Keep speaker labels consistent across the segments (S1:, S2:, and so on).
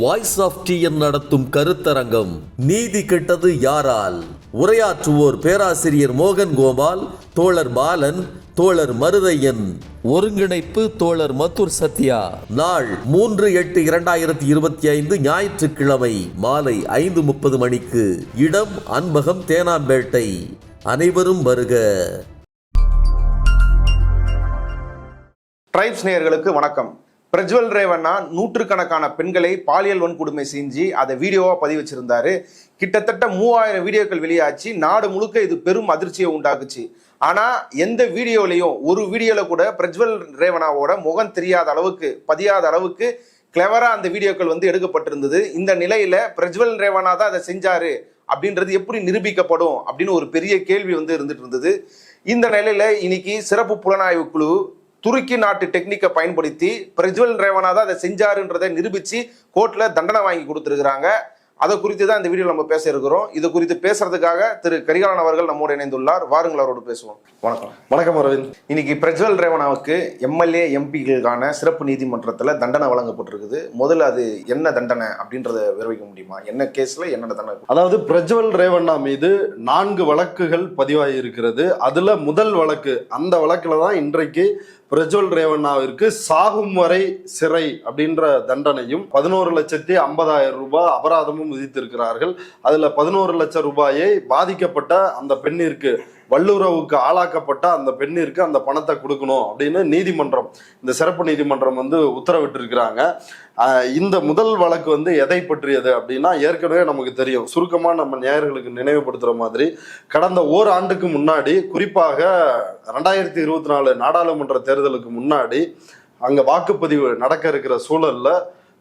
S1: Voice of TN நடத்தும் கருத்தரங்கம் நீதி கெட்டது யாரால்? உரையாற்றுவோர் பேராசிரியர் மோகன் கோபால், தோழர் பாலன், தோழர் மருதையன். ஒருங்கிணைப்பு தோழர் மத்துர் சத்யா. நாள் 3/8/2025 ஞாயிற்றுக்கிழமை மாலை 5:30 மணிக்கு. இடம் அன்பகம், தேனாம்பேட்டை. அனைவரும் வருக.
S2: ட்ரைப்ஸ் நேயர்களுக்கு வணக்கம். பிரஜ்வல் ரேவண்ணா நூற்றுக்கணக்கான பெண்களை பாலியல் வன்கொடுமை செஞ்சு அதை வீடியோவா பதிவு வச்சிருந்தாரு. கிட்டத்தட்ட 3000 வீடியோக்கள் வெளியாச்சு. நாடு முழுக்க இது பெரும் அதிர்ச்சியை உண்டாக்குச்சு. ஆனா எந்த வீடியோலையும் ஒரு வீடியோல கூட பிரஜ்வல் ரேவண்ணாவோட முகம் தெரியாத அளவுக்கு, பதியாத அளவுக்கு கிளவரா அந்த வீடியோக்கள் எடுக்கப்பட்டிருந்தது. இந்த நிலையில பிரஜ்வல் ரேவண்ணா தான் அதை செஞ்சாரு அப்படின்றது எப்படி நிரூபிக்கப்படும் அப்படின்னு ஒரு பெரிய கேள்வி இருந்துட்டு இருந்தது. இந்த நிலையில இன்னைக்கு சிறப்பு புலனாய்வு குழு துருக்கி நாட்டு டெக்னிக்கை பயன்படுத்தி பிரஜ்வல் ரேவண்ணா தான் அதை செஞ்சாருன்றதை நிரூபிச்சு கோர்ட்ல தண்டனை வாங்கி கொடுத்துருக்காங்க. அதை குறித்து தான் இந்த வீடியோ நம்ம பேச இருக்கிறோம். இது குறித்து பேசுறதுக்காக திரு கரிகாலன் அவர்கள் நம்மோடு இணைந்துள்ளார். வாருங்கள், அவரோடு பேசுவோம். வணக்கம்.
S3: வணக்கம் அரவிந்த்.
S2: இன்னைக்கு பிரஜ்வல் ரேவண்ணாவுக்கு எம்எல்ஏ எம்பிகளுக்கான சிறப்பு நீதிமன்றத்தில் தண்டனை வழங்கப்பட்டிருக்குது. முதல்ல அது என்ன தண்டனை அப்படின்றத விவரிக்க முடியுமா? என்ன கேஸ்ல என்ன தண்டனை?
S3: அதாவது பிரஜ்வல் ரேவண்ணா மீது 4 வழக்குகள் பதிவாகி இருக்கிறது. அதுல முதல் வழக்கு, அந்த வழக்குல தான் இன்றைக்கு பிரஜ்வல் ரேவண்ணாவிற்கு சாகும் வரை சிறை அப்படின்ற தண்டனையும் 11,50,000 ரூபாய் அபராதமும் விதித்திருக்கிறார்கள். அதுல 11 லட்சம் ரூபாயை பாதிக்கப்பட்ட அந்த பெண்ணிற்கு, வல்லுறவுக்கு ஆளாக்கப்பட்ட அந்த பெண்ணிற்கு அந்த பணத்தை கொடுக்கணும் அப்படின்னு நீதிமன்றம், இந்த சிறப்பு நீதிமன்றம் உத்தரவிட்டு இருக்கிறாங்க. இந்த முதல் வழக்கு எதை பற்றியது அப்படின்னா, ஏற்கனவே நமக்கு தெரியும், சுருக்கமா நம்ம நேயர்களுக்கு நினைவுபடுத்துற மாதிரி, கடந்த ஓராண்டுக்கு முன்னாடி, குறிப்பாக 2024 நாடாளுமன்ற தேர்தலுக்கு முன்னாடி அங்க வாக்குப்பதிவு நடக்க இருக்கிற சூழல்ல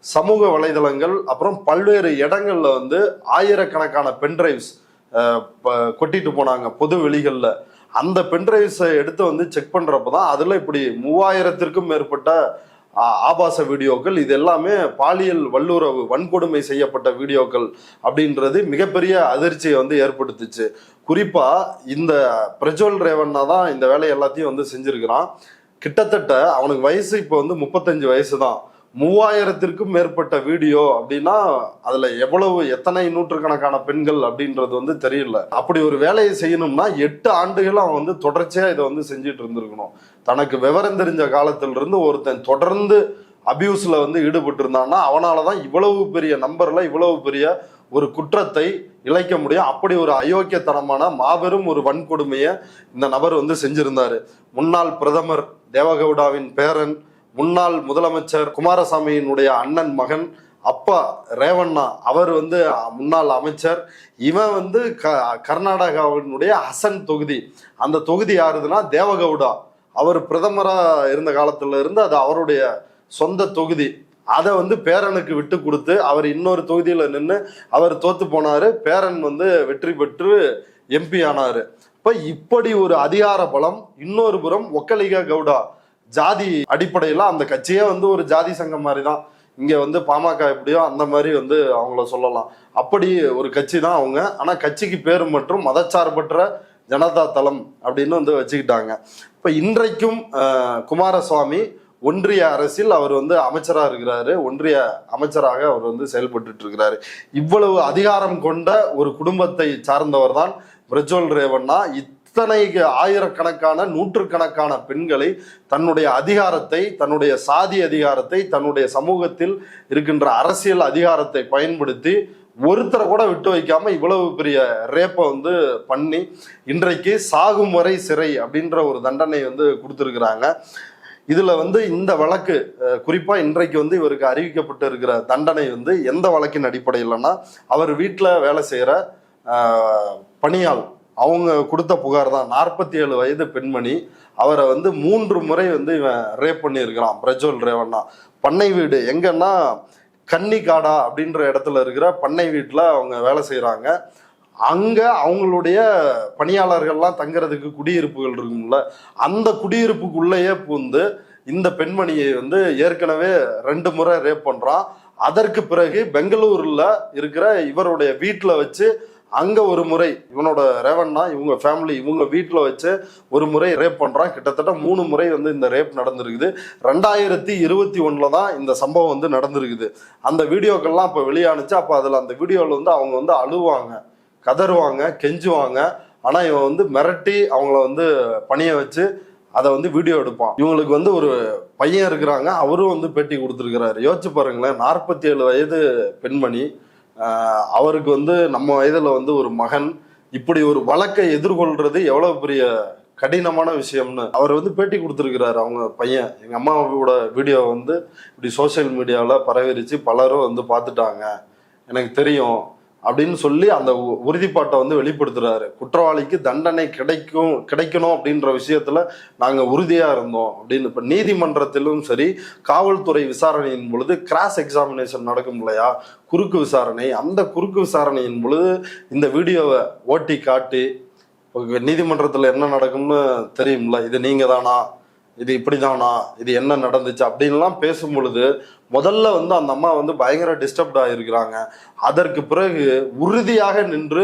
S3: சமூக வலைதளங்கள் அப்புறம் பல்வேறு இடங்கள்ல ஆயிரக்கணக்கான பென்டிரைவ்ஸ் கொட்டிட்டு போனாங்க பொது வெளிகள்ல. அந்த பென்டிரைவ்ஸை எடுத்து செக் பண்றப்பதான் அதுல இப்படி 3000த்திற்கும் மேற்பட்ட ஆபாச வீடியோக்கள், இது எல்லாமே பாலியல் வல்லுறவு வன்கொடுமை செய்யப்பட்ட வீடியோக்கள் அப்படின்றது மிகப்பெரிய அதிர்ச்சியை ஏற்படுத்துச்சு. குறிப்பா இந்த பிரஜ்வல் ரேவண்ணா தான் இந்த வேலை எல்லாத்தையும் செஞ்சிருக்கிறான். கிட்டத்தட்ட அவனுக்கு வயசு இப்போ 35 வயசு தான். 3000த்திற்கும் மேற்பட்ட வீடியோ அப்படின்னா அதுல எத்தனை நூற்றுக்கணக்கான பெண்கள் அப்படின்றது தெரியல. அப்படி ஒரு வேலையை செய்யணும்னா 8 ஆண்டுகள் அவன் தொடர்ச்சியா இதை செஞ்சுட்டு இருந்திருக்கணும். தனக்கு விவரம் தெரிஞ்ச காலத்துல இருந்து ஒருத்தன் தொடர்ந்து அபியூஸ்ல ஈடுபட்டு இருந்தான்னா அவனாலதான் இவ்வளவு பெரிய நம்பர்ல இவ்வளவு பெரிய ஒரு குற்றத்தை இழைக்க முடியும். அப்படி ஒரு அயோக்கியத்தனமான மாபெரும் ஒரு வன்கொடுமையை இந்த நபர் செஞ்சிருந்தாரு. முன்னாள் பிரதமர் தேவகவுடாவின் பேரன், முன்னாள் முதலமைச்சர் குமாரசாமியினுடைய அண்ணன் மகன், அப்பா ரேவண்ணா அவர் முன்னாள் அமைச்சர். இவன் கர்நாடகாவினுடைய ஹசன் தொகுதி, அந்த தொகுதி யாருதுன்னா தேவகவுடா. அவர் பிரதமரா இருந்த காலத்துல இருந்து அது அவருடைய சொந்த தொகுதி. அதை பேரனுக்கு விட்டு கொடுத்து அவர் இன்னொரு தொகுதியில நின்று அவர் தோத்து போனாரு. பேரன் வெற்றி பெற்று எம்பி ஆனாரு. இப்படி ஒரு அதிகார பலம். இன்னொரு புறம் ஒக்கலிகா கவுடா, ஜாதி அடிப்படையில அந்த கட்சியே ஒரு ஜாதி சங்கம் மாதிரி தான். இங்க பாமக எப்படியோ அந்த மாதிரி அவங்கள சொல்லலாம். அப்படி ஒரு கட்சி தான் அவங்க. ஆனா கட்சிக்கு பேர் மற்றும் மதச்சார்பற்ற ஜனதா தளம் அப்படின்னு வச்சுக்கிட்டாங்க. இப்ப இன்றைக்கும் குமாரசுவாமி ஒன்றிய அரசில் அவர் அமைச்சரா இருக்கிறாரு. ஒன்றிய அமைச்சராக அவர் செயல்பட்டு இருக்கிறாரு. இவ்வளவு அதிகாரம் கொண்ட ஒரு குடும்பத்தை சார்ந்தவர் தான் பிரஜ்வல் ரேவண்ணா. இத்தனை ஆயிரக்கணக்கான நூற்றுக்கணக்கான பெண்களை தன்னுடைய அதிகாரத்தை, தன்னுடைய சாதி அதிகாரத்தை, தன்னுடைய சமூகத்தில் இருக்கின்ற அரசியல் அதிகாரத்தை பயன்படுத்தி ஒருத்தரை கூட விட்டு வைக்காம இவ்வளவு பெரிய ரேப்பை பண்ணி இன்றைக்கு சாகும் வரை சிறை அப்படின்ற ஒரு தண்டனை கொடுத்துருக்குறாங்க. இதுல இந்த வழக்கு குறிப்பா இன்றைக்கு இவருக்கு அறிவிக்கப்பட்டு இருக்கிற தண்டனை எந்த வழக்கின் அடிப்படையில்னா, அவர் வீட்டுல வேலை செய்யற பணியாள் அவங்க கொடுத்த புகார் தான். 47 வயது பெண்மணி, அவரை 3 முறை இவன் ரேப் பண்ணி இருக்கிறான் பிரஜ்வல் ரேவண்ணா. பண்ணை வீடு எங்கன்னா கன்னிகாடா அப்படின்ற இடத்துல இருக்கிற பண்ணை வீட்டுல அவங்க வேலை செய்யறாங்க. அங்க அவங்களுடைய பணியாளர்கள்லாம் தங்குறதுக்கு குடியிருப்புகள் இருக்கும்ல, அந்த குடியிருப்புக்குள்ளேயே பூந்து இந்த பெண்மணியை ஏற்கனவே 2 முறை ரேப் பண்றான். அதற்கு பிறகு பெங்களூர்ல இருக்கிற இவருடைய வீட்டுல வச்சு அங்க ஒரு முறை இவனோட ரேவண்ணா இவங்க ஃபேமிலி இவங்க வீட்டுல வச்சு ஒரு முறை ரேப் பண்றான். கிட்டத்தட்ட 3 முறை வந்து இந்த ரேப் நடந்திருக்குது. 2021 தான் இந்த சம்பவம் வந்து நடந்திருக்குது. அந்த வீடியோக்கள்லாம் இப்ப வெளியானுச்சு. அப்ப அதுல அந்த வீடியோல வந்து அவங்க வந்து அழுவாங்க, கதறுவாங்க, கெஞ்சுவாங்க. ஆனா இவன் வந்து மிரட்டி அவங்கள வந்து பணிய வச்சு அதை வந்து வீடியோ எடுப்பான். இவங்களுக்கு வந்து ஒரு பையன் இருக்கிறாங்க, அவரும் வந்து பேட்டி கொடுத்துருக்கிறாரு. யோசிச்சு பாருங்களேன், 47 வயது பெண்மணி, அவருக்கு வந்து நம்ம வயதுல வந்து ஒரு மகன், இப்படி ஒரு வழக்கை எதிர்கொள்றது எவ்வளவு பெரிய கடினமான விஷயம்னு அவர் வந்து பேட்டி கொடுத்துருக்கிறாரு. அவங்க பையன், எங்க அம்மாவோட வீடியோ வந்து இப்படி சோசியல் மீடியாவில் பரவிருச்சு, பலரும் வந்து பார்த்துட்டாங்க, எனக்கு தெரியும் அப்படின்னு சொல்லி அந்த உறுதிப்பாட்டை வந்து வெளிப்படுத்துறாரு. குற்றவாளிக்கு தண்டனை கிடைக்கணும் அப்படின்ற விஷயத்துல நாங்க உறுதியா இருந்தோம் அப்படின்னு. இப்ப நீதிமன்றத்திலும் சரி, காவல்துறை விசாரணையின் பொழுது கிராஸ் எக்ஸாமினேஷன் நடக்கும் இல்லையா, குறுக்கு விசாரணை, அந்த குறுக்கு விசாரணையின் பொழுது இந்த வீடியோவை ஓட்டி காட்டி நீதிமன்றத்துல என்ன நடக்கும்னு தெரியும்ல, இது நீங்க தானா, இது இப்படிதானா, இது என்ன நடந்துச்சு அப்படின்லாம் பேசும் பொழுது முதல்ல வந்து அந்த அம்மா வந்து பயங்கர டிஸ்டர்ப்ட் ஆகிருக்கிறாங்க. அதற்கு பிறகு உறுதியாக நின்று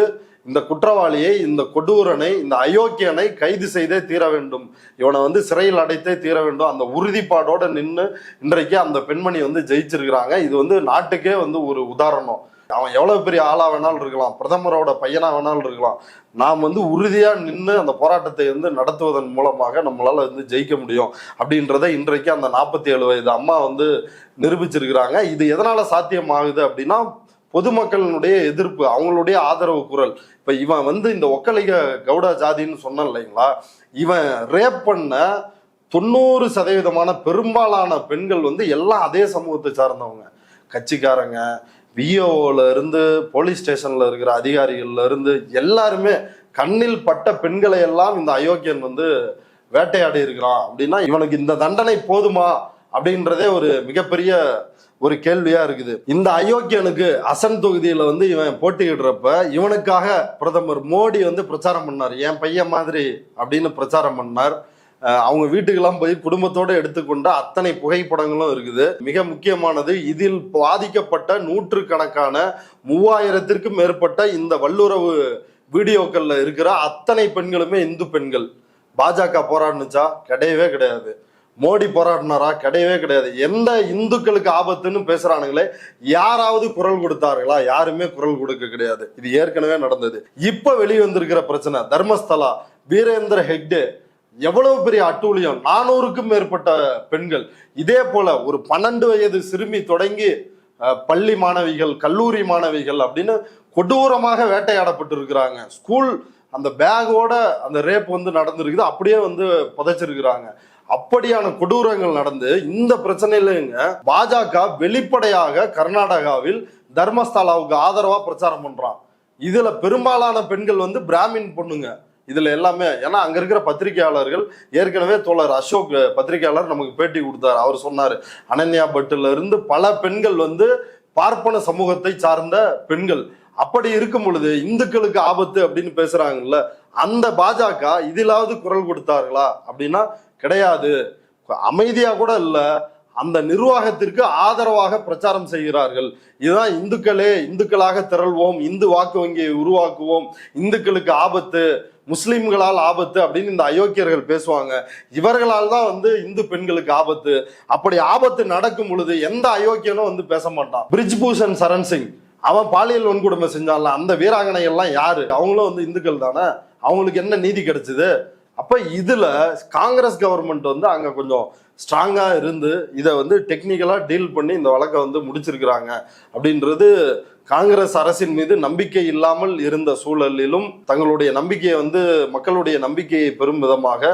S3: இந்த குற்றவாளியை, இந்த கொடூரனை, இந்த அயோக்கியனை கைது செய்தே தீர வேண்டும், இவனை வந்து சிறையில் அடைத்தே தீர வேண்டும், அந்த உறுதிப்பாடோட நின்று இன்றைக்கு அந்த பெண்மணி வந்து ஜெயிச்சிருக்கிறாங்க. இது வந்து நாட்டுக்கே வந்து ஒரு உதாரணம். அவன் எவ்வளவு பெரிய ஆளா வேணாலும் இருக்கலாம், பிரதமரோட பையனா வேணாலும் இருக்கலாம், நாம் வந்து உறுதியா நின்று அந்த போராட்டத்தை வந்து நடத்துவதன் மூலமாக நம்மளால வந்து ஜெயிக்க முடியும் அப்படின்றத இன்றைக்கு அந்த 47 வயது அம்மா வந்து நிரூபிச்சிருக்கிறாங்க. இது எதனால சாத்தியமாகுது அப்படின்னா, பொதுமக்களினுடைய எதிர்ப்பு, அவங்களுடைய ஆதரவு குரல். இப்ப இவன் வந்து இந்த ஒக்கலிக கவுடா ஜாதின்னு சொன்ன இல்லைங்களா, இவன் ரேப் பண்ண 90% பெரும்பாலான பெண்கள் வந்து எல்லாம் அதே சமூகத்தை சார்ந்தவங்க. கட்சிக்காரங்க, விஓல இருந்து போலீஸ் ஸ்டேஷன்ல இருக்கிற அதிகாரிகள்ல இருந்து எல்லாருமே கண்ணில் பட்ட பெண்களை எல்லாம் இந்த அயோக்கியன் வந்து வேட்டையாடி இருக்கிறான். அப்படின்னா இவனுக்கு இந்த தண்டனை போதுமா அப்படின்றதே ஒரு மிகப்பெரிய ஒரு கேள்வியா இருக்குது. இந்த அயோக்கியனுக்கு அசன் தொகுதியில வந்து இவன் போட்டியிடுறப்ப இவனுக்காக பிரதமர் மோடி வந்து பிரச்சாரம் பண்ணார், என் பையன் மாதிரி அப்படின்னு பிரச்சாரம் பண்ணார். அவங்க வீட்டுக்கெல்லாம் போய் குடும்பத்தோட எடுத்துக்கொண்ட அத்தனை புகைப்படங்களும் இருக்குது. மிக முக்கியமானது, இதில் பாதிக்கப்பட்ட 100கணக்கான 3000த்திற்கும் மேற்பட்ட இந்த வல்லுறவு வீடியோக்கள்ல இருக்கிற அத்தனை பெண்களுமே இந்து பெண்கள். பாஜக போராடுனுச்சா? கிடையவே கிடையாது. மோடி போராடினாரா? கிடையவே கிடையாது. எந்த இந்துக்களுக்கு ஆபத்துன்னு பேசுறானுங்களே, யாராவது குரல் கொடுத்தார்களா? யாருமே குரல் கொடுக்க கிடையாது. இது ஏற்கனவே நடந்தது. இப்ப வெளிவந்திருக்கிற பிரச்சனை தர்மஸ்தலா, வீரேந்திர ஹெக்டே, எவ்வளவு பெரிய அட்டூழியம். 400க்கும் மேற்பட்ட பெண்கள், இதே போல ஒரு 12 வயது சிறுமி தொடங்கி பள்ளி மாணவிகள், கல்லூரி மாணவிகள் அப்படின்னு கொடூரமாக வேட்டையாடப்பட்டு இருக்கிறாங்க. ஸ்கூல் அந்த பேகோட அந்த ரேப் வந்து நடந்திருக்குது, அப்படியே வந்து புதைச்சிருக்கிறாங்க. அப்படியான கொடூரங்கள் நடந்து இந்த பிரச்சனையிலங்க பாஜக வெளிப்படையாக கர்நாடகாவில் தர்மஸ்தலாவுக்கு ஆதரவா பிரச்சாரம் பண்றான். இதுல பெரும்பாலான பெண்கள் வந்து பிராமின் பொண்ணுங்க. இதுல எல்லாமே, ஏன்னா அங்க இருக்கிற பத்திரிகையாளர்கள், ஏற்கனவே தோழர் அசோக் பத்திரிகையாளர் நமக்கு பேட்டி கொடுத்தாரு. அவர் சொன்னாரு, அனன்யா பட்டுல இருந்து பல பெண்கள் வந்து பார்ப்பன சமூகத்தை சார்ந்த பெண்கள். அப்படி இருக்கும் பொழுது இந்துக்களுக்கு ஆபத்து அப்படின்னு பேசுறாங்கல்ல, அந்த பாஜக இதிலாவது குரல் கொடுத்தார்களா அப்படின்னா கிடையாது. அமைதியா கூட இல்ல, அந்த நிர்வாகத்திற்கு ஆதரவாக பிரச்சாரம் செய்கிறார்கள். இதுதான் இந்துக்களாக திரள்வோம், இந்து வாக்கு வங்கியை உருவாக்குவோம், இந்துக்களுக்கு ஆபத்து, முஸ்லிம்களால் ஆபத்து அப்படின்னு இந்த அயோக்கியர்கள் பேசுவாங்க. இவர்களால் தான் வந்து இந்து பெண்களுக்கு ஆபத்து. அப்படி ஆபத்து நடக்கும் பொழுது எந்த அயோக்கியனும் வந்து பேச மாட்டான். பிரிஜ்பூஷன் சரண் சிங், அவன் பாலியல் வன்கொடுமை செஞ்சான்ல, அந்த வீராங்கனை எல்லாம் யாரு? அவங்களும் வந்து இந்துக்கள் தானே. அவங்களுக்கு என்ன நீதி கிடைச்சது? அப்ப இதுல காங்கிரஸ் கவர்மெண்ட் வந்து அங்க கொஞ்சம் ஸ்ட்ராங்கா இருந்து இதை வந்து டெக்னிக்கலா டீல் பண்ணி இந்த வழக்கை வந்து முடிச்சிருக்கிறாங்க அப்படின்றது காங்கிரஸ் அரசின் மீது நம்பிக்கை இல்லாமல் இருந்த சூழலிலும் தங்களுடைய நம்பிக்கையை வந்து மக்களுடைய நம்பிக்கையை பெறும் விதமாக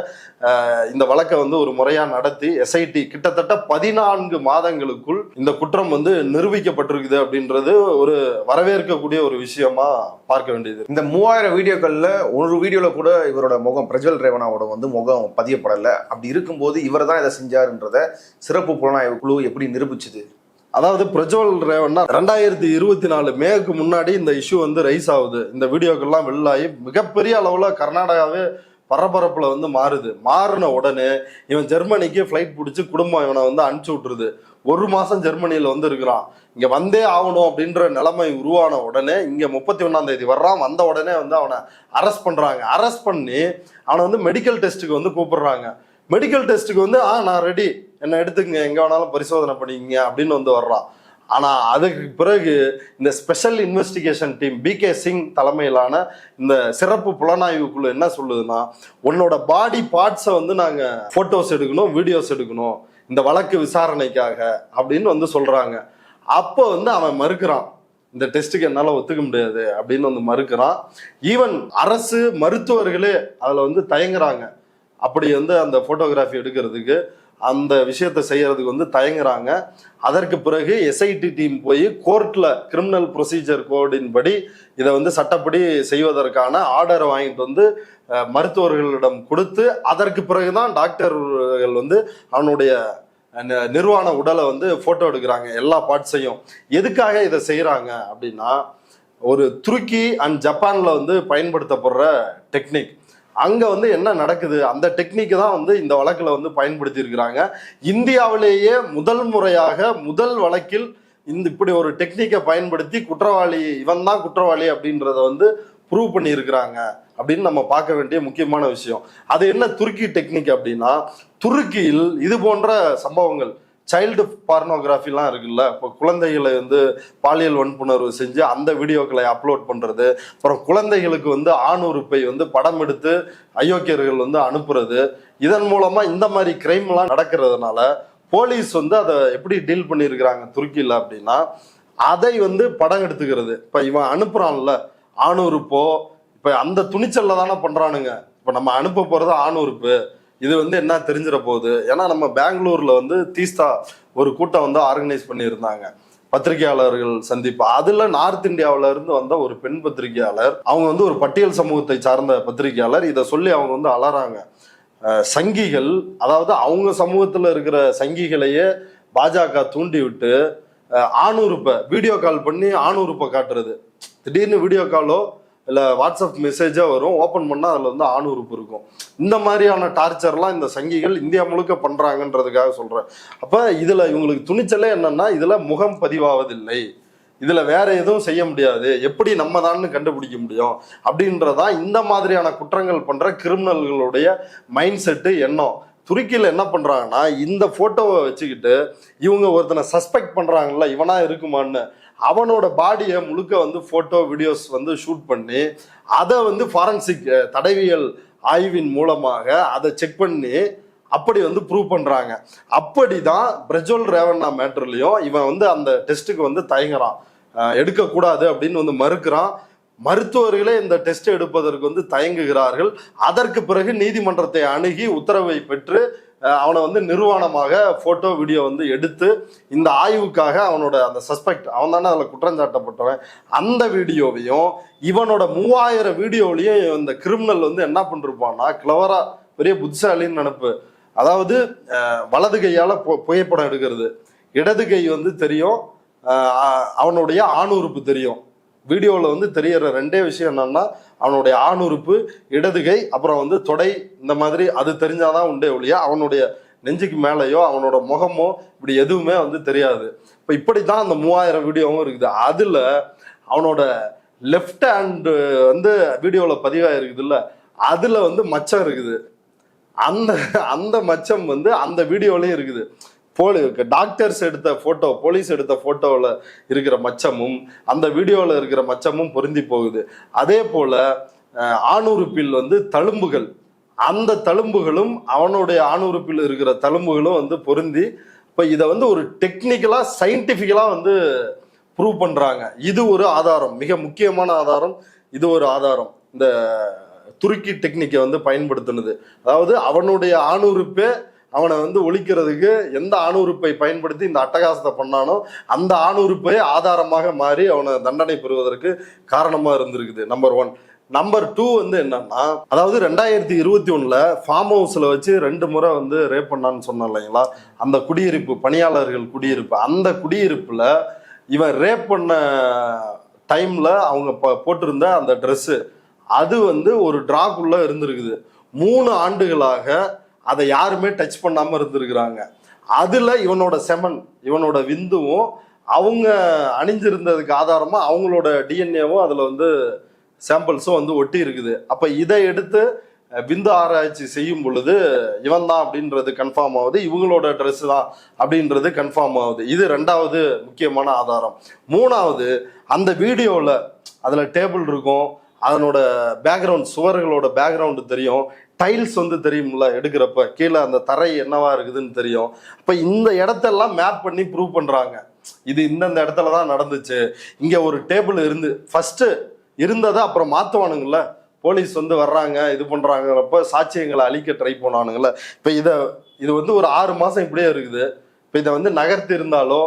S3: இந்த வழக்கை வந்து ஒரு முறையா நடத்தி எஸ்ஐடி கிட்டத்தட்ட 14 மாதங்களுக்குள் இந்த குற்றம் வந்து நிரூபிக்கப்பட்டிருக்குது அப்படின்றது ஒரு வரவேற்கக்கூடிய ஒரு விஷயமா பார்க்க வேண்டியது.
S2: இந்த 3000 வீடியோக்கள்ல ஒரு வீடியோல கூட இவரோட முகம், பிரஜ்வல் ரேவண்ணாவோட வந்து முகம் பதியப்படலை. அப்படி இருக்கும்போது இவர் தான் இதை செஞ்சாருன்றத சிறப்பு புலனாய்வு குழு எப்படி நிரூபிச்சுது?
S3: அதாவது பிரஜ்வல் ரேவண்ணா 2024 மேக்கு முன்னாடி இந்த இஷ்யூ வந்து ரைஸ் ஆகுது. இந்த வீடியோக்கெல்லாம் வெளியாகி மிகப்பெரிய அளவுல கர்நாடகாவே பரபரப்புல வந்து மாறுன உடனே இவன் ஜெர்மனிக்கு ஃபிளைட் பிடிச்சி குடும்பம் இவனை வந்து அனுப்பிச்சு விட்டுருது. 1 மாசம் ஜெர்மனியில வந்து இருக்கிறான். இங்க வந்தே ஆகணும் அப்படின்ற நிலைமை உருவான உடனே இங்க 31ஆம் தேதி வர்றான். வந்த உடனே வந்து அவனை அரெஸ்ட் பண்றாங்க. அரெஸ்ட் பண்ணி அவனை வந்து மெடிக்கல் டெஸ்ட்டுக்கு வந்து கூப்பிடுறாங்க. மெடிக்கல் டெஸ்ட்டுக்கு வந்து நான் ரெடி, என்னை எடுத்துக்கங்க, எங்க வேணாலும் பரிசோதனை பண்ணிக்கங்க அப்படின்னு வந்து வர்றான். ஆனா அதுக்கு பிறகு இந்த special investigation team PK Singh தலைமையிலான இந்த சிறப்பு புலனாய்வு குழு என்ன சொல்லுதுன்னா, உன்னோட பாடி பார்ட்ஸை வந்து நாங்க போட்டோஸ் எடுக்கணும், வீடியோஸ் எடுக்கணும் இந்த வழக்கு விசாரணைக்காக அப்படின்னு வந்து சொல்றாங்க. அப்போ வந்து அவன் மறுக்கிறான், இந்த டெஸ்ட்டுக்கு என்னால ஒத்துக்க முடியாது அப்படின்னு வந்து மறுக்கிறான். ஈவன் அரசு மருத்துவர்களே அதுல வந்து தயங்குறாங்க. அப்படி வந்து அந்த போட்டோகிராஃபி எடுக்கிறதுக்கு, அந்த விஷயத்தை செய்யறதுக்கு வந்து தயங்குறாங்க. அதற்கு பிறகு எஸ்ஐடி டீம் போய் கோர்ட்ல கிரிமினல் ப்ரொசீஜர் கோடின் படி இதை வந்து சட்டப்படி செய்வதற்கான ஆர்டரை வாங்கிட்டு வந்து மருத்துவர்களிடம் கொடுத்து, அதற்கு பிறகுதான் டாக்டர்கள் வந்து அவனுடைய நிர்வாண உடலை வந்து போட்டோ எடுக்கிறாங்க, எல்லா பார்ட்ஸையும். எதுக்காக இதை செய்யறாங்க அப்படின்னா, ஒரு துருக்கி அண்ட் ஜப்பான்ல வந்து பயன்படுத்தப்படுற டெக்னிக். அங்க வந்து என்ன நடக்குது, அந்த டெக்னிக் தான் வந்து இந்த வழக்குல வந்து பயன்படுத்தி இருக்கிறாங்க. இந்தியாவிலேயே முதல் முறையாக முதல் வழக்கில் இப்படி ஒரு டெக்னிக்கை பயன்படுத்தி குற்றவாளி இவன் தான் குற்றவாளி அப்படின்றத வந்து ப்ரூவ் பண்ணி இருக்கிறாங்க அப்படின்னு நம்ம பார்க்க வேண்டிய முக்கியமான விஷயம். அது என்ன துருக்கி டெக்னிக் அப்படின்னா, துருக்கியில் இது போன்ற சம்பவங்கள், சைல்டு பார்னோகிராஃபிலாம் இருக்குல்ல, இப்போ குழந்தைகளை வந்து பாலியல் வன்புணர்வு செஞ்சு அந்த வீடியோக்களை அப்லோட் பண்ணுறது, அப்புறம் குழந்தைகளுக்கு வந்து ஆணுறுப்பை வந்து படம் எடுத்து அயோக்கியர்கள் வந்து அனுப்புறது, இதன் மூலமாக இந்த மாதிரி கிரைம்லாம் நடக்கிறதுனால போலீஸ் வந்து அதை எப்படி டீல் பண்ணியிருக்கிறாங்க துருக்கியில் அப்படின்னா, அதை வந்து படம் எடுத்துக்கிறது. இப்போ இவன் அனுப்புறான்ல ஆணுறுப்போ, இப்போ அந்த துணிச்சல்ல தானே பண்ணுறானுங்க. இப்போ நம்ம அனுப்ப போகிறது ஆணுறுப்பு, இது வந்து என்ன தெரிஞ்சிட போகுது. ஏன்னா நம்ம பெங்களூர்ல வந்து தீஸ்தா ஒரு கூட்டம் வந்து ஆர்கனைஸ் பண்ணியிருந்தாங்க, பத்திரிகையாளர்கள் சந்திப்பு. அதுல நார்த் இந்தியாவில இருந்து வந்த ஒரு பெண் பத்திரிகையாளர், அவங்க வந்து ஒரு பட்டியல் சமூகத்தை சார்ந்த பத்திரிகையாளர், இதை சொல்லி அவங்க வந்து அலறாங்க. சங்கிகள், அதாவது அவங்க சமூகத்துல இருக்கிற சங்கிகளையே பாஜக தூண்டி விட்டு ஆணுறுப்பை வீடியோ கால் பண்ணி ஆணுறுப்பை காட்டுறது. திடீர்னு வீடியோ காலோ இல்லை வாட்ஸ்அப் மெசேஜா வரும், ஓப்பன் பண்ணால் அதில் வந்து ஆணுறுப்பு இருக்கும். இந்த மாதிரியான டார்ச்சர்லாம் இந்த சங்கிகள் இந்தியா முழுக்க பண்ணுறாங்கன்றதுக்காக சொல்கிறேன். அப்போ இதில் இவங்களுக்கு துணிச்சலே என்னன்னா, இதில் முகம் பதிவாவதில்லை, இதில் வேற எதுவும் செய்ய முடியாது, எப்படி நம்ம தான் கண்டுபிடிக்க முடியும் அப்படின்றதான் இந்த மாதிரியான குற்றங்கள் பண்ணுற கிரிமினல்களுடைய மைண்ட் செட்டு, எண்ணம். துருக்கியில் என்ன பண்ணுறாங்கன்னா, இந்த ஃபோட்டோவை வச்சுக்கிட்டு இவங்க ஒருத்தனை சஸ்பெக்ட் பண்ணுறாங்கல்ல, இவனா இருக்குமான்னு, அவனோட பாடியை முழுக்க வந்து ஃபோட்டோ வீடியோஸ் வந்து ஷூட் பண்ணி அதை வந்து ஃபாரன்சிக் தடவியல் ஆய்வின் மூலமாக அதை செக் பண்ணி அப்படி வந்து ப்ரூவ் பண்ணுறாங்க. அப்படிதான் பிரஜ்வல் ரேவண்ணா மேட்டர்லையும் இவன் வந்து அந்த டெஸ்ட்டுக்கு வந்து தயங்குறான், எடுக்கக்கூடாது அப்படின்னு வந்து மறுக்கிறான். மருத்துவர்களே இந்த டெஸ்ட் எடுப்பதற்கு வந்து தயங்குகிறார்கள். அதற்கு பிறகு நீதிமன்றத்தை அணுகி உத்தரவை பெற்று அவனை வந்து நிர்வாணமாக போட்டோ வீடியோ வந்து எடுத்து இந்த ஆய்வுக்காக அவனோட அந்த சஸ்பெக்ட், அவன் தானே அதில் குற்றஞ்சாட்டப்பட்டவன், அந்த வீடியோவையும் இவனோட 3000 வீடியோலையும் இந்த கிரிமினல் வந்து என்ன பண்ணிருப்பான்னா, கிளவரா பெரிய புத்திசாலின்னு நினைப்பு. அதாவது வலது கையால புகைப்படம் எடுக்கிறது, இடது கை வந்து தெரியும், அவனுடைய ஆணுறுப்பு தெரியும். வீடியோவில் வந்து தெரியற ரெண்டே விஷயம் என்னன்னா, அவனுடைய ஆணுறுப்பு, இடது கை, அப்புறம் வந்து தொடை, இந்த மாதிரி அது தெரிஞ்சாதான் உண்டே ஒழிய அவனுடைய நெஞ்சுக்கு மேலேயோ அவனோட முகமோ இப்படி எதுவுமே வந்து தெரியாது. இப்போ இப்படி தான் அந்த 3000 வீடியோவும் இருக்குது. அதில் அவனோட லெஃப்ட் ஹேண்டு வந்து வீடியோவில் பதிவாயிருக்குதுல்ல, அதில் வந்து மச்சம் இருக்குது. அந்த மச்சம் வந்து அந்த வீடியோலையும் இருக்குது. டாக்டர்ஸ் எடுத்த போட்டோ, போலீஸ் எடுத்த போட்டோவில் இருக்கிற மச்சமும் அந்த வீடியோவில் இருக்கிற மச்சமும் பொருந்தி போகுது. அதே போல ஆணுறுப்பில் வந்து தழும்புகள், அந்த தழும்புகளும் அவனுடைய ஆணுறுப்பில் இருக்கிற தழும்புகளும் வந்து பொருந்தி, இப்போ இதை வந்து ஒரு டெக்னிக்கலா சயின்டிஃபிக்கலா வந்து ப்ரூவ் பண்றாங்க. இது ஒரு ஆதாரம், மிக முக்கியமான ஆதாரம். இது ஒரு ஆதாரம் இந்த துருக்கி டெக்னிக்கை வந்து பயன்படுத்தினது. அதாவது அவனுடைய ஆணுறுப்பே அவனை வந்து ஒழிக்கிறதுக்கு எந்த ஆணுறுப்பை பயன்படுத்தி இந்த அட்டகாசத்தை பண்ணானோ அந்த ஆணுறுப்பை ஆதாரமாக மாறி அவனை தண்டனை பெறுவதற்கு காரணமா இருந்திருக்குது. நம்பர் 1. நம்பர் 2 வந்து என்னன்னா, அதாவது 2021 ஃபார்ம் ஹவுஸ்ல வச்சு 2 முறை வந்து ரேப் பண்ணான்னு சொன்னான் இல்லைங்களா, அந்த குடியிருப்பு, பணியாளர்கள் குடியிருப்பு, அந்த குடியிருப்புல இவன் ரேப் பண்ண டைம்ல அவங்க போட்டிருந்த அந்த ட்ரெஸ்ஸு அது வந்து ஒரு டிராக்குள்ள இருந்திருக்குது. 3 ஆண்டுகளாக அதை யாருமே டச் பண்ணாம இருந்திருக்கிறாங்க. அதுல இவனோட செமன், இவனோட விந்துவும் அவங்க அணிஞ்சிருந்ததுக்கு ஆதாரமா அவங்களோட டிஎன்ஏவும் அதுல வந்து சாம்பிள்ஸும் வந்து ஒட்டி இருக்குது. அப்ப இதை எடுத்து விந்து ஆராய்ச்சி செய்யும் பொழுது இவன் தான் அப்படின்றது கன்ஃபார்ம் ஆகுது, இவங்களோட ட்ரெஸ் தான் அப்படின்றது கன்ஃபார்ம் ஆகுது. இது ரெண்டாவது முக்கியமான ஆதாரம். மூணாவது, அந்த வீடியோவில் அதில் டேபிள் இருக்கும், அதனோட பேக்ரவுண்ட், சுவர்களோட பேக்ரவுண்டு தெரியும், டைல்ஸ் வந்து தெரியும்ல எடுக்கிறப்ப கீழே அந்த தரை என்னவா இருக்குதுன்னு தெரியும். அப்போ இந்த இடத்தெல்லாம் மேப் பண்ணி ப்ரூவ் பண்ணுறாங்க, இது இந்தந்த இடத்துல தான் நடந்துச்சு, இங்கே ஒரு டேபிள் இருந்து ஃபஸ்ட்டு இருந்ததை அப்புறம் மாற்றுவானுங்கள, போலீஸ் வந்து வர்றாங்க இது பண்ணுறாங்கிறப்ப சாட்சியங்களை அழிக்க ட்ரை பண்ணானுங்கள. இப்போ இது வந்து ஒரு 6 மாதம் இப்படியே இருக்குது. இப்போ இதை வந்து நகர்த்தி இருந்தாலோ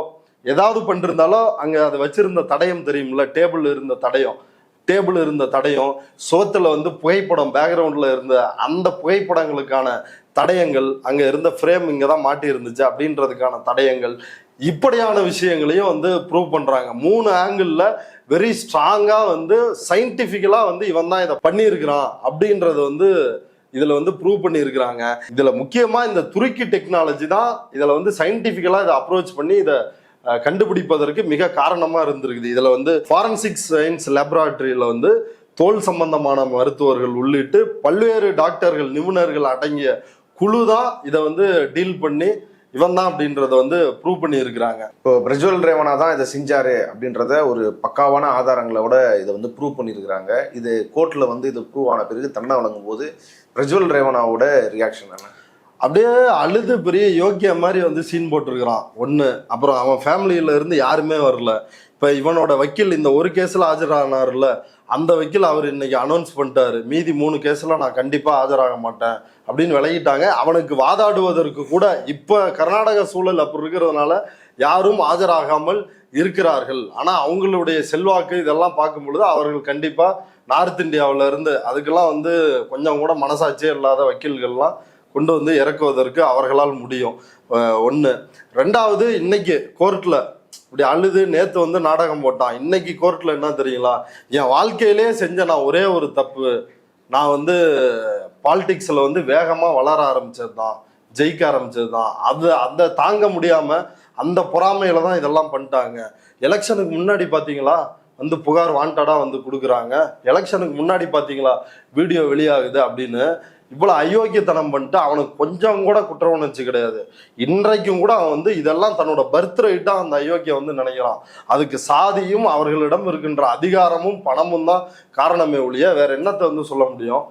S3: ஏதாவது பண்ணிருந்தாலோ அங்கே அதை வச்சிருந்த தடயம் தெரியும்ல, டேபிள் இருந்த தடயம், சோத்துல வந்து புகைப்படம் பேக்ரவுண்டில் இருந்த அந்த புகைப்படங்களுக்கான தடயங்கள், அங்கே இருந்த ஃப்ரேம் இங்கே தான் மாட்டி இருந்துச்சு அப்படின்றதுக்கான தடயங்கள், இப்படியான விஷயங்களையும் வந்து ப்ரூவ் பண்ணுறாங்க. 3 ஆங்கிளில் வெரி ஸ்ட்ராங்காக வந்து சயின்டிஃபிக்கலாக வந்து இவன் தான் இதை பண்ணியிருக்கிறான் அப்படின்றத வந்து இதில் வந்து ப்ரூவ் பண்ணியிருக்கிறாங்க. இதில் முக்கியமாக இந்த துருக்கி டெக்னாலஜி தான் இதில் வந்து சயின்டிஃபிக்கலாக இதை அப்ரோச் பண்ணி இதை கண்டுபிடிப்பதற்கு மிக காரணமாக இருந்திருக்குது. இதில் வந்து ஃபாரன்சிக் சயின்ஸ் லேபரேட்டரியில் வந்து தோல் சம்பந்தமான மருத்துவர்கள் உள்ளிட்டு பல்வேறு டாக்டர்கள், நிபுணர்கள் அடங்கிய குழு தான் இதை வந்து டீல் பண்ணி இவன் தான் அப்படின்றத வந்து ப்ரூவ் பண்ணி இருக்கிறாங்க.
S2: இப்போ பிரஜ்வல் ரேவண்ணா தான் இதை செஞ்சாரு அப்படின்றத ஒரு பக்காவான ஆதாரங்களோட இதை வந்து ப்ரூவ் பண்ணியிருக்கிறாங்க. இது கோர்ட்ல வந்து இது ப்ரூவ் ஆன பிறகு தண்டனை வழங்கும் போது பிரஜ்வல் ரேவண்ணாவோட ரியாக்ஷன் என்ன?
S3: அப்படியே அழுது பெரிய யோக்கிய மாதிரி வந்து சீன் போட்டிருக்கிறான் ஒன்று. அப்புறம் அவன் ஃபேமிலியில இருந்து யாருமே வரல. இப்போ இவனோட வக்கீல் இந்த ஒரு கேஸில் ஆஜரானார்ல, அந்த வக்கீல் அவர் இன்னைக்கு அனௌன்ஸ் பண்ணிட்டாரு, மீதி 3 கேஸில் நான் கண்டிப்பாக ஆஜராக மாட்டேன் அப்படின்னு விலகிட்டாங்க. அவனுக்கு வாதாடுவதற்கு கூட இப்போ கர்நாடக சூழல் அப்படி இருக்கிறதுனால யாரும் ஆஜராகாமல் இருக்கிறார்கள். ஆனால் அவங்களுடைய செல்வாக்கு இதெல்லாம் பார்க்கும் பொழுது அவர்கள் கண்டிப்பாக நார்த் இந்தியாவில இருந்து அதுக்கெல்லாம் வந்து கொஞ்சம் கூட மனசாட்சியே இல்லாத வக்கீல்கள்லாம் கொண்டு வந்து இறக்குவதற்கு அவர்களால் முடியும். ஒன்று. ரெண்டாவது, இன்னைக்கு கோர்ட்டில் இப்படி அழுது நேற்று வந்து நாடகம் போட்டான். இன்னைக்கு கோர்ட்டில் என்ன தெரியுங்களா, என் வாழ்க்கையிலே செஞ்ச நான் ஒரே ஒரு தப்பு, நான் வந்து பாலிடிக்ஸில் வந்து வேகமாக வளர ஆரம்பிச்சது தான், ஜெயிக்க ஆரம்பிச்சது தான், அதை தாங்க முடியாமல் அந்த பொறாமையில தான் இதெல்லாம் பண்ணிட்டாங்க. எலெக்ஷனுக்கு முன்னாடி பார்த்தீங்களா வந்து புகார் வாண்டடாக வந்து கொடுக்குறாங்க, எலெக்ஷனுக்கு முன்னாடி பார்த்தீங்களா வீடியோ வெளியாகுது அப்படின்னு இவ்வளோ அயோக்கியத்தனம் பண்ணிட்டு அவனுக்கு கொஞ்சம் கூட குற்ற உணர்ச்சி கிடையாது. இன்றைக்கும் கூட அவன் வந்து இதெல்லாம் தன்னோட பர்த் ரைட்டாக அந்த அயோக்கியம் வந்து நினைக்கிறான். அதுக்கு சாதியும் அவர்களிடம் இருக்கின்ற அதிகாரமும் பணமும் தான் காரணமே ஒழிய வேற என்னத்தை வந்து சொல்ல முடியும்.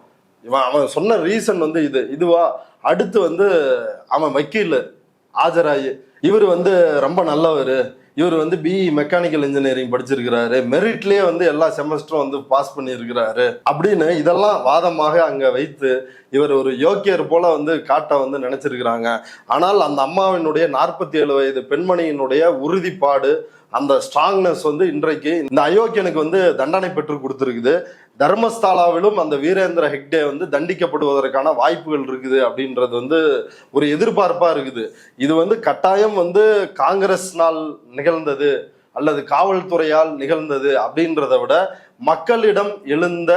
S3: அவன் சொன்ன ரீசன் வந்து இதுவா. அடுத்து வந்து அவன் வக்கீல் ஆஜராயி இவர் வந்து ரொம்ப நல்லவர், இவர் வந்து பிஇ மெக்கானிக்கல் இன்ஜினியரிங் படிச்சிருக்கிறாரு, மெரிட்லேயே வந்து எல்லா செமஸ்டரும் வந்து பாஸ் பண்ணியிருக்கிறாரு அப்படின்னு இதெல்லாம் வாதமாக அங்கே வைத்து இவர் ஒரு யோக்கியர் போல வந்து காட்ட வந்து நினைச்சிருக்கிறாங்க. ஆனால் அந்த அம்மாவினுடைய 47 வயது பெண்மணியினுடைய உறுதிப்பாடு, அந்த ஸ்ட்ராங்னஸ் வந்து இன்றைக்கு இந்த அயோக்கியனுக்கு வந்து தண்டனை பெற்று கொடுத்துருக்குது. தர்மஸ்தாலாவிலும் அந்த வீரேந்திர ஹெக்டே வந்து தண்டிக்கப்படுவதற்கான வாய்ப்புகள் இருக்குது அப்படின்றது வந்து ஒரு எதிர்பார்ப்பா இருக்குது. இது வந்து கட்டாயம் வந்து காங்கிரஸ்னால் நிகழ்ந்தது அல்லது காவல்துறையால் நிகழ்ந்தது அப்படின்றத விட மக்களிடம் எழுந்த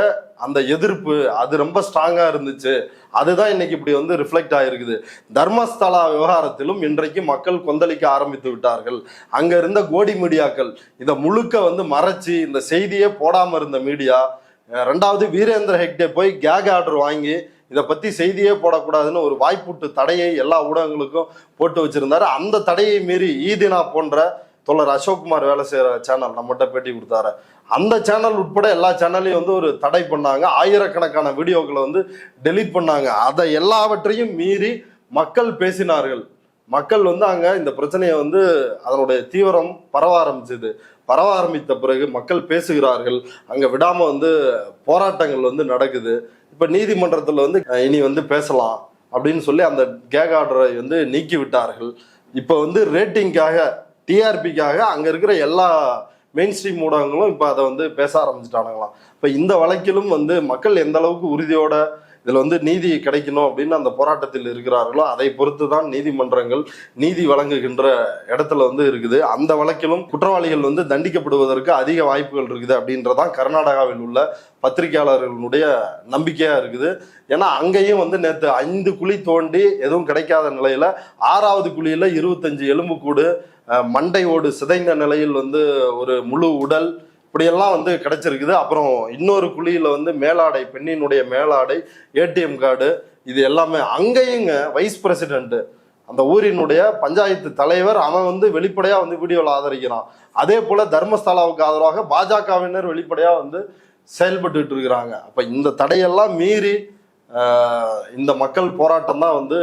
S3: அந்த எதிர்ப்பு அது ரொம்ப ஸ்ட்ராங்கா இருந்துச்சு. அதுதான் இன்னைக்கு இப்படி வந்து ரிஃப்ளெக்ட் ஆயிருக்குது. தர்மஸ்தலா விவகாரத்திலும் இன்றைக்கு மக்கள் கொந்தளிக்க ஆரம்பித்து விட்டார்கள். அங்க இருந்த கோடி மீடியாக்கள் இதை முழுக்க வந்து மறைச்சு இந்த செய்தியே போடாம இருந்த மீடியா, ரெண்டாவது வீரேந்திர ஹெக்டே போய் கேக் ஆர்டர் வாங்கி இதை பத்தி செய்தியே போடக்கூடாதுன்னு ஒரு வாய்ப்புட்டு தடையை எல்லா ஊடகங்களுக்கும் போட்டு வச்சிருந்தாரு. அந்த தடையை மீறி ஈதினா போன்ற தோழர் அசோக்குமார் வேலை செய்யற சேனல் நம்மகிட்ட பேட்டி கொடுத்தாரு, அந்த சேனல் உட்பட எல்லா சேனலையும் வந்து ஒரு தடை பண்ணாங்க. ஆயிரக்கணக்கான வீடியோக்களை வந்து டெலீட் பண்ணாங்க. அதை எல்லாவற்றையும் மீறி மக்கள் பேசினார்கள். மக்கள் வந்து அங்க இந்த பிரச்சனையை வந்து அதனுடைய தீவிரம் பரவ ஆரம்பித்த பிறகு மக்கள் பேசுகிறார்கள். அங்க விடாம வந்து போராட்டங்கள் வந்து நடக்குது. இப்ப நீதிமன்றத்துல வந்து இனி வந்து பேசலாம் அப்படின்னு சொல்லி அந்த கேக் ஆர்டரை வந்து நீக்கி விட்டார்கள். இப்ப வந்து ரேட்டிங்காக, டிஆர்பிக்காக அங்க இருக்கிற எல்லா மெயின் ஸ்ட்ரீம் ஊடகங்களும் இப்போ அதை வந்து பேச ஆரம்பிச்சுட்டானுங்களாம். இப்போ இந்த வழக்கிலும் வந்து மக்கள் எந்த அளவுக்கு உறுதியோட இதுல வந்து நீதி கிடைக்கணும் அப்படின்னு அந்த போராட்டத்தில் இருக்கிறார்களோ அதை பொறுத்து தான் நீதிமன்றங்கள் நீதி வழங்குகின்ற இடத்துல வந்து இருக்குது. அந்த வழக்கிலும் குற்றவாளிகள் வந்து தண்டிக்கப்படுவதற்கு அதிக வாய்ப்புகள் இருக்குது அப்படின்றதான் கர்நாடகாவில் உள்ள பத்திரிகையாளர்களுடைய நம்பிக்கையா இருக்குது. ஏன்னா அங்கேயும் வந்து நேற்று 5 குழி தோண்டி எதுவும் கிடைக்காத நிலையில 6வது குழியில 25 எலும்புக்கூடு, மண்டை ஓடு சிதைந்த நிலையில் வந்து ஒரு முழு உடல் இப்படியெல்லாம் வந்து கிடைச்சிருக்குது. அப்புறம் இன்னொரு குழியில வந்து மேலாடை, பெண்ணினுடைய மேலாடை, ஏடிஎம் கார்டு, இது எல்லாமே. அங்கேயுங்க வைஸ் பிரசிடென்ட், அந்த ஊரினுடைய பஞ்சாயத்து தலைவர், அவன் வந்து வெளிப்படையா வந்து வீடியோவில் ஆதரிக்கிறான். அதே போல தர்மஸ்தலாவுக்கு ஆதரவாக பாஜகவினர் வெளிப்படையா வந்து செயல்பட்டு இருக்கிறாங்க. அப்ப இந்த தடையெல்லாம் மீறி இந்த மக்கள் போராட்டம் தான் வந்து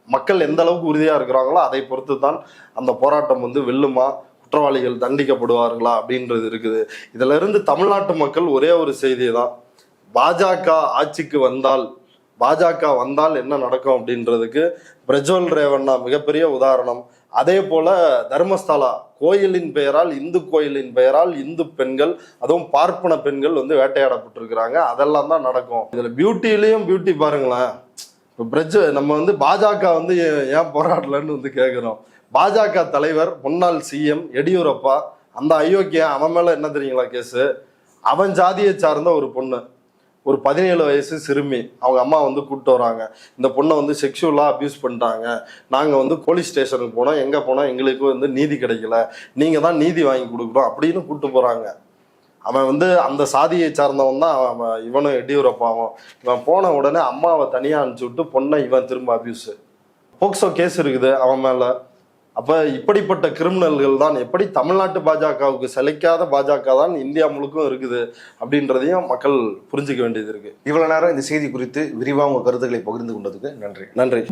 S3: மக்கள் எந்த அளவுக்கு உறுதியா இருக்கிறாங்களோ அதை பொறுத்து தான் அந்த போராட்டம் வந்து வெல்லுமா, குற்றவாளிகள் தண்டிக்கப்படுவார்களா அப்படின்றது இருக்குது. இதுல இருந்து தமிழ்நாட்டு மக்கள் ஒரே ஒரு செய்தி தான், பாஜக ஆட்சிக்கு வந்தால் என்ன நடக்கும் அப்படின்றதுக்கு பிரஜ்வல் ரேவண்ணா மிகப்பெரிய உதாரணம். அதே போல தர்மஸ்தலா கோயிலின் பெயரால், இந்து கோயிலின் பெயரால் இந்து பெண்கள், அதுவும் பார்ப்பன பெண்கள் வந்து வேட்டையாடப்பட்டிருக்கிறாங்க. அதெல்லாம் தான் நடக்கும். இதுல பியூட்டிலையும் பியூட்டி பாருங்களேன். இப்போ நம்ம வந்து பாஜக வந்து ஏன் போராடலன்னு வந்து கேட்குறோம். பாஜக தலைவர் முன்னாள் சிஎம் எடியூரப்பா, அந்த அயோக்கியன், அவன் மேல என்ன தெரியுங்களா கேஸு? அவன் ஜாதியை சார்ந்த ஒரு பொண்ணு, ஒரு 17 வயசு சிறுமி, அவங்க அம்மா வந்து கூப்பிட்டு வராங்க, இந்த பொண்ணை வந்து செக்ஷுவலாக அப்யூஸ் பண்ணிட்டாங்க, நாங்கள் வந்து போலீஸ் ஸ்டேஷனுக்கு போனோம், எங்கே போனோம், எங்களுக்கு வந்து நீதி கிடைக்கல, நீங்கள் தான் நீதி வாங்கி கொடுக்குறோம் அப்படின்னு கூப்பிட்டு போகிறாங்க. அவன் வந்து அந்த சாதியை சார்ந்தவன் தான் அவன், இவனும் எடியூரப்பாவும். இவன் போன உடனே அம்மாவை தனியாக அனுப்பிச்சி விட்டு பொண்ணை இவன் திரும்ப அப்யூஸு. போக்சோ கேஸ் இருக்குது அவன் மேலே. அப்போ இப்படிப்பட்ட கிரிமினல்கள் தான், எப்படி தமிழ்நாட்டு பாஜகவுக்கு சலிக்காத பாஜக தான் இந்தியா முழுக்கும் இருக்குது அப்படின்றதையும் மக்கள் புரிஞ்சுக்க வேண்டியது இருக்கு.
S2: இவ்வளவு நேரம் இந்த செய்தி குறித்து விரிவாக உங்க கருத்துக்களை பகிர்ந்து கொண்டதுக்கு நன்றி.
S3: நன்றி.